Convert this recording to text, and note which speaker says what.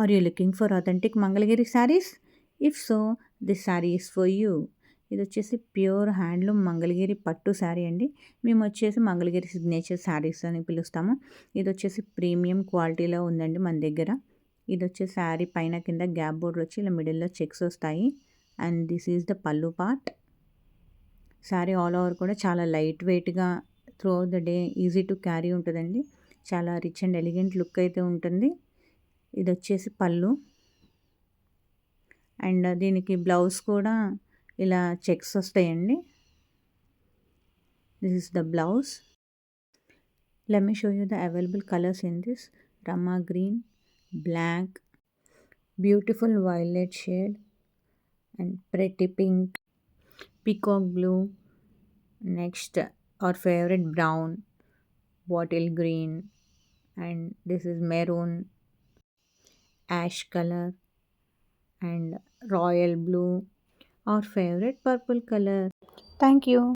Speaker 1: Are you looking for authentic Mangalagiri saris? If so, this sari is for you. ఇది వచ్చేసి pure handloom Mangalagiri పట్టు శారీ అండి. మేము వచ్చేసి మంగళగిరి సిగ్నేచర్ శారీస్ అని పిలుస్తాము. ఇది వచ్చేసి ప్రీమియం క్వాలిటీలో ఉందండి మన దగ్గర. ఇది వచ్చేసి శారీ పైన కింద గ్యాప్ బోర్డర్ వచ్చి ఇలా మిడిల్లో చెక్స్ వస్తాయి. And this is the pallu part. Sari all over కూడా చాలా లైట్ వెయిట్గా through the day easy to carry ఉంటుందండి. చాలా రిచ్ అండ్ ఎలిగెంట్ లుక్ అయితే ఉంటుంది. ఇది వచ్చేసి పళ్ళు. అండ్ దీనికి బ్లౌజ్ కూడా ఇలా చెక్స్ వస్తాయండి. This is the blouse. Let me show you the available colours in this. Rama green, black, beautiful violet shade and pretty pink, peacock blue, next our favorite brown, bottle green, and this is maroon, ash color, and royal blue, our favorite purple color. Thank you.